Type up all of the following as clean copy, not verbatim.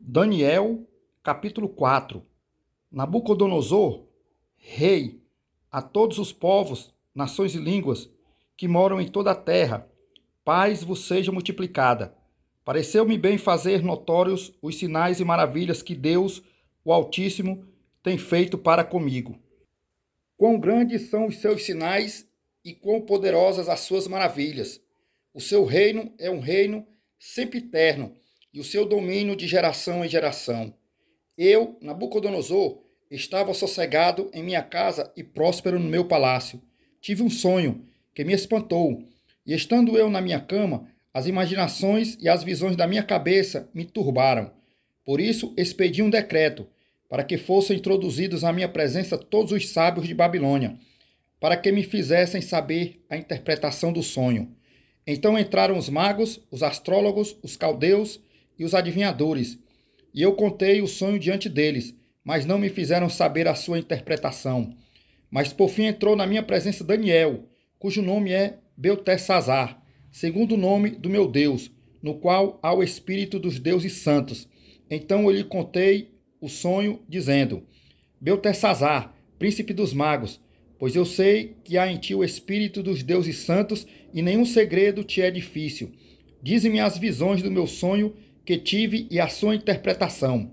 Daniel, capítulo 4. Nabucodonosor, rei, a todos os povos, nações e línguas que moram em toda a terra, paz vos seja multiplicada. Pareceu-me bem fazer notórios os sinais e maravilhas que Deus, o Altíssimo, tem feito para comigo. Quão grandes são os seus sinais e quão poderosas as suas maravilhas. O seu reino é um reino sempre eterno, e o seu domínio de geração em geração. Eu, Nabucodonosor, estava sossegado em minha casa e próspero no meu palácio. Tive um sonho que me espantou, e estando eu na minha cama, as imaginações e as visões da minha cabeça me turbaram. Por isso expedi um decreto, para que fossem introduzidos à minha presença todos os sábios de Babilônia, para que me fizessem saber a interpretação do sonho. Então entraram os magos, os astrólogos, os caldeus e os adivinhadores, e eu contei o sonho diante deles, mas não me fizeram saber a sua interpretação. Mas por fim entrou na minha presença Daniel, cujo nome é Beltesazar, segundo o nome do meu Deus, no qual há o espírito dos deuses santos. Então eu lhe contei o sonho, dizendo: Beltesazar, príncipe dos magos, pois eu sei que há em ti o espírito dos deuses santos, e nenhum segredo te é difícil. Dize-me as visões do meu sonho que tive e a sua interpretação.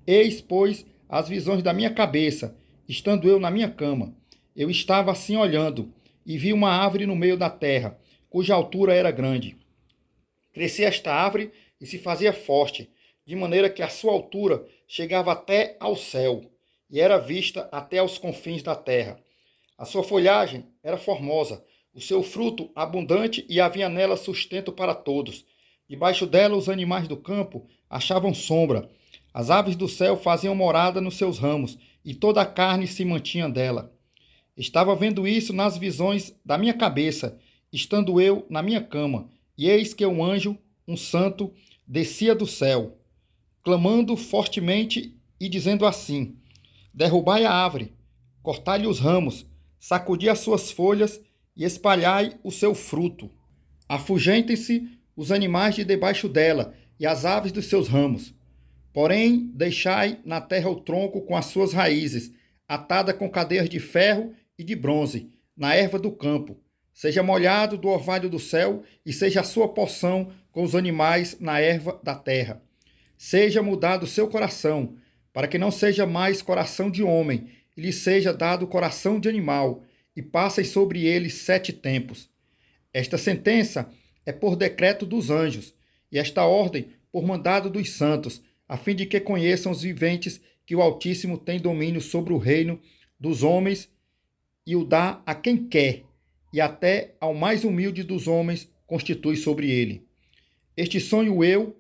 Eis, pois, as visões da minha cabeça, estando eu na minha cama. Eu estava assim olhando, e vi uma árvore no meio da terra, cuja altura era grande. Crescia esta árvore e se fazia forte, de maneira que a sua altura chegava até ao céu, e era vista até aos confins da terra. A sua folhagem era formosa, o seu fruto abundante, e havia nela sustento para todos. Debaixo dela os animais do campo achavam sombra. As aves do céu faziam morada nos seus ramos, e toda a carne se mantinha dela. Estava vendo isso nas visões da minha cabeça, estando eu na minha cama, e eis que um anjo, um santo, descia do céu, clamando fortemente e dizendo assim: derrubai a árvore, cortai-lhe os ramos, sacudi as suas folhas e espalhai o seu fruto. Afugentem-se os animais de debaixo dela e as aves dos seus ramos. Porém, deixai na terra o tronco com as suas raízes, atada com cadeias de ferro e de bronze, na erva do campo. Seja molhado do orvalho do céu, e seja a sua porção com os animais na erva da terra. Seja mudado o seu coração, para que não seja mais coração de homem, e lhe seja dado coração de animal, e passem sobre ele 7 tempos. Esta sentença é por decreto dos anjos, e esta ordem por mandado dos santos, a fim de que conheçam os viventes que o Altíssimo tem domínio sobre o reino dos homens e o dá a quem quer, e até ao mais humilde dos homens constitui sobre ele. Este sonho eu,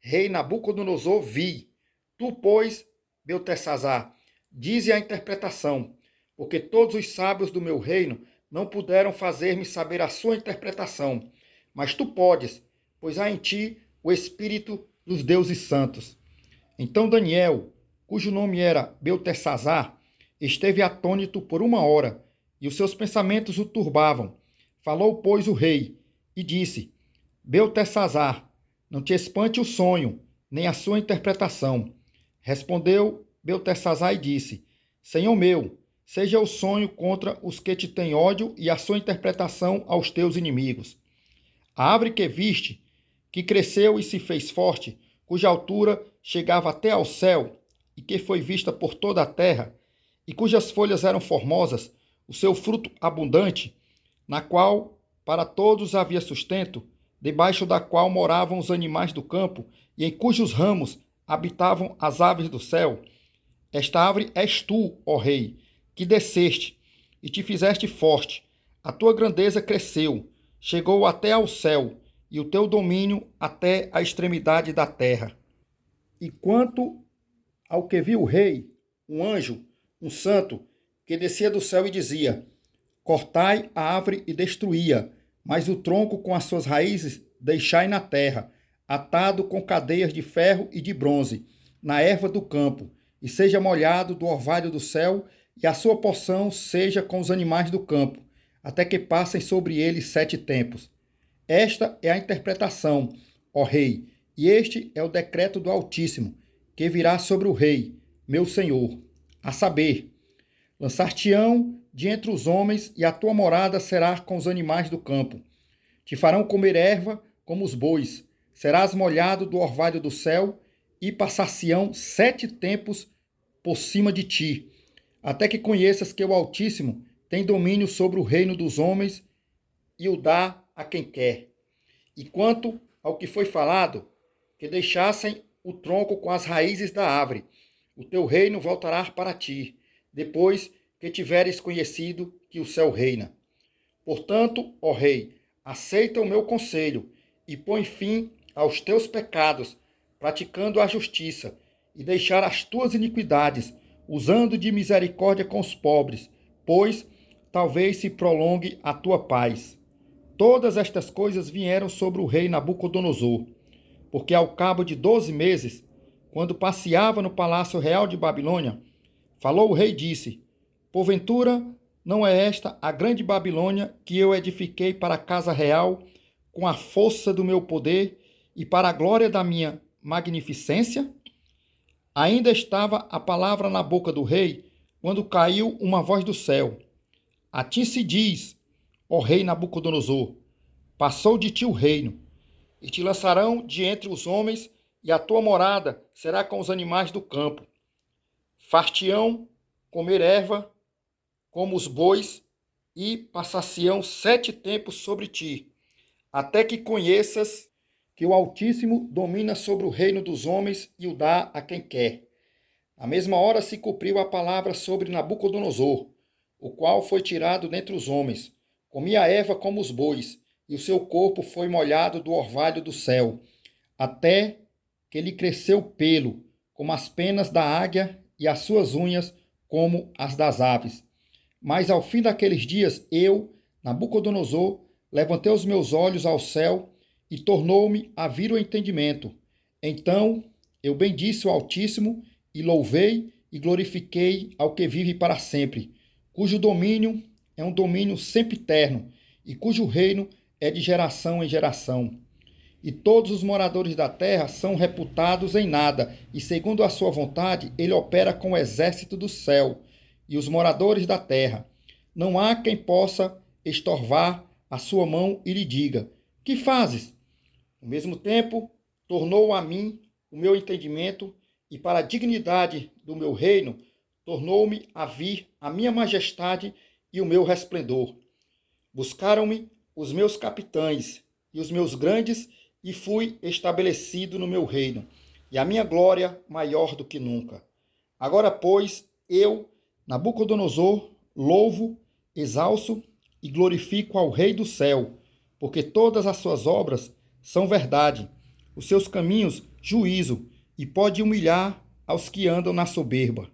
rei Nabucodonosor, vi. Tu, pois, Beltesazar, dize a interpretação, porque todos os sábios do meu reino não puderam fazer-me saber a sua interpretação, mas tu podes, pois há em ti o espírito dos deuses santos. Então Daniel, cujo nome era Beltesazar, esteve atônito por 1 hora, e os seus pensamentos o turbavam. Falou, pois, o rei, e disse: Beltesazar, não te espante o sonho, nem a sua interpretação. Respondeu Beltesazar e disse: Senhor meu, seja o sonho contra os que te têm ódio, e a sua interpretação aos teus inimigos. A árvore que viste, que cresceu e se fez forte, cuja altura chegava até ao céu, e que foi vista por toda a terra, e cujas folhas eram formosas, o seu fruto abundante, na qual para todos havia sustento, debaixo da qual moravam os animais do campo, e em cujos ramos habitavam as aves do céu. Esta árvore és tu, ó rei, que desceste e te fizeste forte. A tua grandeza cresceu, chegou até ao céu, e o teu domínio até a extremidade da terra. E quanto ao que viu o rei, um anjo, um santo, que descia do céu e dizia: cortai a árvore e destruía, mas o tronco com as suas raízes deixai na terra, atado com cadeias de ferro e de bronze, na erva do campo, e seja molhado do orvalho do céu, e a sua porção seja com os animais do campo, até que passem sobre ele 7 tempos. Esta é a interpretação, ó rei, e este é o decreto do Altíssimo, que virá sobre o rei, meu senhor, a saber, lançar-te-ão de entre os homens, e a tua morada será com os animais do campo. Te farão comer erva como os bois, serás molhado do orvalho do céu, e passar-se-ão 7 tempos por cima de ti, até que conheças que o Altíssimo tem domínio sobre o reino dos homens e o dá a quem quer. E quanto ao que foi falado, que deixassem o tronco com as raízes da árvore, o teu reino voltará para ti, depois que tiveres conhecido que o céu reina. Portanto, ó rei, aceita o meu conselho e põe fim aos teus pecados, praticando a justiça, e deixar as tuas iniquidades, usando de misericórdia com os pobres, pois talvez se prolongue a tua paz. Todas estas coisas vieram sobre o rei Nabucodonosor, porque ao cabo de 12 meses, quando passeava no palácio real de Babilônia, falou o rei e disse: porventura, não é esta a grande Babilônia que eu edifiquei para a casa real com a força do meu poder e para a glória da minha magnificência? Ainda estava a palavra na boca do rei, quando caiu uma voz do céu: a ti se diz, ó rei Nabucodonosor, passou de ti o reino, e te lançarão de entre os homens, e a tua morada será com os animais do campo. Far-te-ão comer erva como os bois, e passar-se-ão 7 tempos sobre ti, até que conheças que o Altíssimo domina sobre o reino dos homens e o dá a quem quer. Na mesma hora se cumpriu a palavra sobre Nabucodonosor, o qual foi tirado dentre os homens. Comia erva como os bois, e o seu corpo foi molhado do orvalho do céu, até que lhe cresceu pelo, como as penas da águia, e as suas unhas como as das aves. Mas ao fim daqueles dias, eu, Nabucodonosor, levantei os meus olhos ao céu, e tornou-me a vir o entendimento. Então eu bendisse o Altíssimo, e louvei e glorifiquei ao que vive para sempre, cujo domínio é um domínio sempiterno, e cujo reino é de geração em geração. E todos os moradores da terra são reputados em nada, e segundo a sua vontade, ele opera com o exército do céu e os moradores da terra. Não há quem possa estorvar a sua mão e lhe diga: que fazes? Ao mesmo tempo, tornou a mim o meu entendimento, e para a dignidade do meu reino, tornou-me a vir a minha majestade e o meu resplendor. Buscaram-me os meus capitães e os meus grandes, e fui estabelecido no meu reino, e a minha glória maior do que nunca. Agora, pois, eu, Nabucodonosor, louvo, exalço e glorifico ao Rei do céu, porque todas as suas obras são verdade, os seus caminhos juízo, e pode humilhar aos que andam na soberba.